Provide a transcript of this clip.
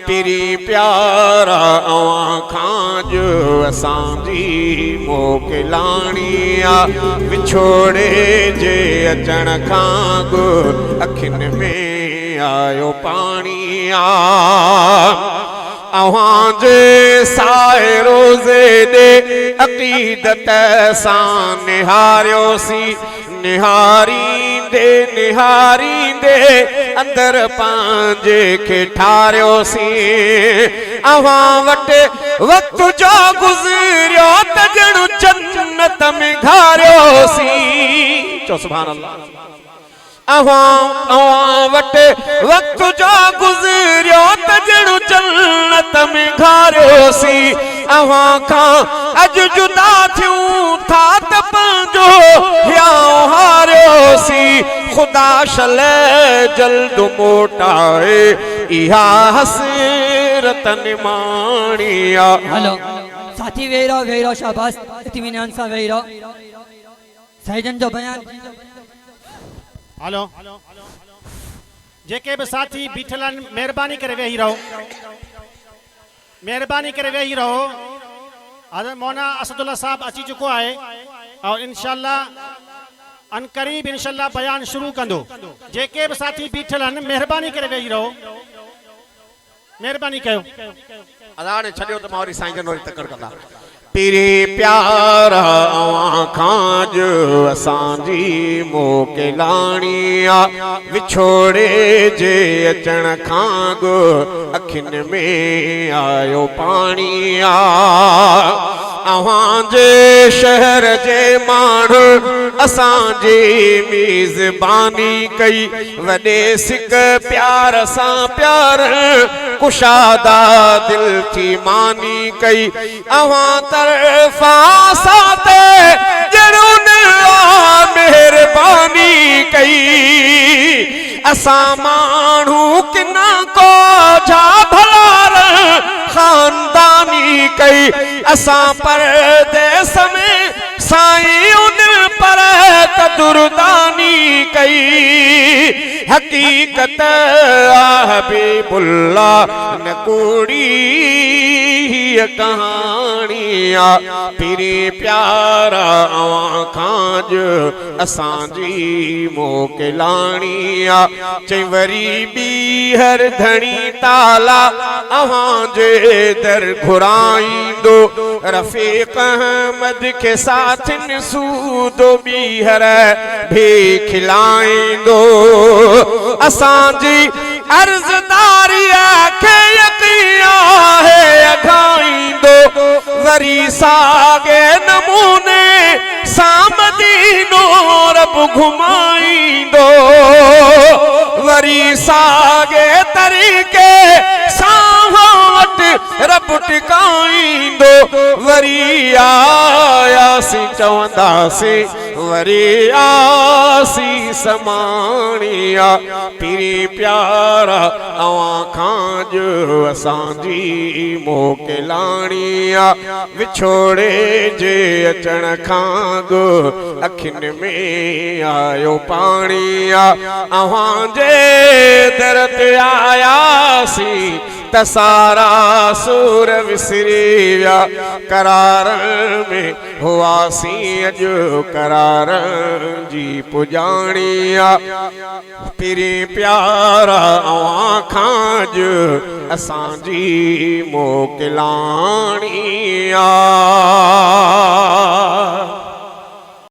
पिरी प्यारा आँखां जो असांजी मोकिलाणिया विछोड़े जे अचण खां गो अखियुनि में आयो पाणिया अव्हांजे साए रोज़े दे अक़ीदत सां निहारियोसी निहारींदे निहारींदे अंदर पांजे खे ठारियोसी अव्हां वटि वक्त जो गुज़रियो त ॼणु जन्नत में घारियोसी चो सुभान अल्लाह अव्हां वटि वक्त जो गुज़रियो त ॼणु जन्नत में घारियोसी अव्हां खां अॼु जुदा थियूं था त पंहिंजो हियां हारियोसी ख़ुदा शले जल्द मोटाए इहा हसरत निमाणिया। हेलो साथी वेरो शाबाश इत्मीनान सां वेरो सहीजन जो बयान। हेलो जेके भी साथी बीठल मेहरबानी करे वेही रहो मेहरबानी करे वेही रहो। हज़रत मौलाना असदुल्ला साहब अची चुको है और इंशाल्लाह अनकरीब इंशाल्लाह बयान शुरू कंदो। जेके भी साथी बीठल मेहरबानी करे वेही रहो मेहरबानी कयो। अदाने छड़ियो त मां वरी साईं जन वरी तकड़ कंदा पिरी प्यारा आँखां जो असांजी मोकिलाणिया विछोड़े जे अचण खां गो अखियुनि में आयो पाणिया अव्हांजे शहर जे माण्हू असांजी मेज़बानी कई वॾे सिक प्यार सां प्यार कुशादा दिल थी मानी कई अव्हां तरफ़ा साते ॼणु मेहरबानी कई असां माण्हू किना को जा भलार खानदानी कई असां परदेस में साईं उन पर कदुरदानी कई हकीकत हबीबुल्लाह न कूड़ी कहानिया पिरी प्यारा आँखां जो असांजी मोकिलाणिया चई वरी ॿीहर धणी ताला अव्हांजे दर घुराईंदो रफ़ीक़ अहमद खे साथिन सूदो ॿीहर भी खिलाईंदो असांजी अर्ज़दारीअ खे यकीन आहे अघाईंदो वरी साॻे नमूने सां मदीनो रब घुमाईंदो वरी साॻे तरीक़े सां वटि रब टिकाईंदो वरी आयासीं चवंदासीं वरी आसी समाणिया पिरी प्यारा आँखां जो असांजी मोकिलाणिया विछोड़े जे अचण खां गो अखियुनि में आयो पाणिया अव्हांजे दर ते आयासीं त सारा सूर विसरी विया करार में हुआसीं अॼु करार जी पुॼाणिया पिरी प्यारा आँखां जो असांजी मोकिलाणिया।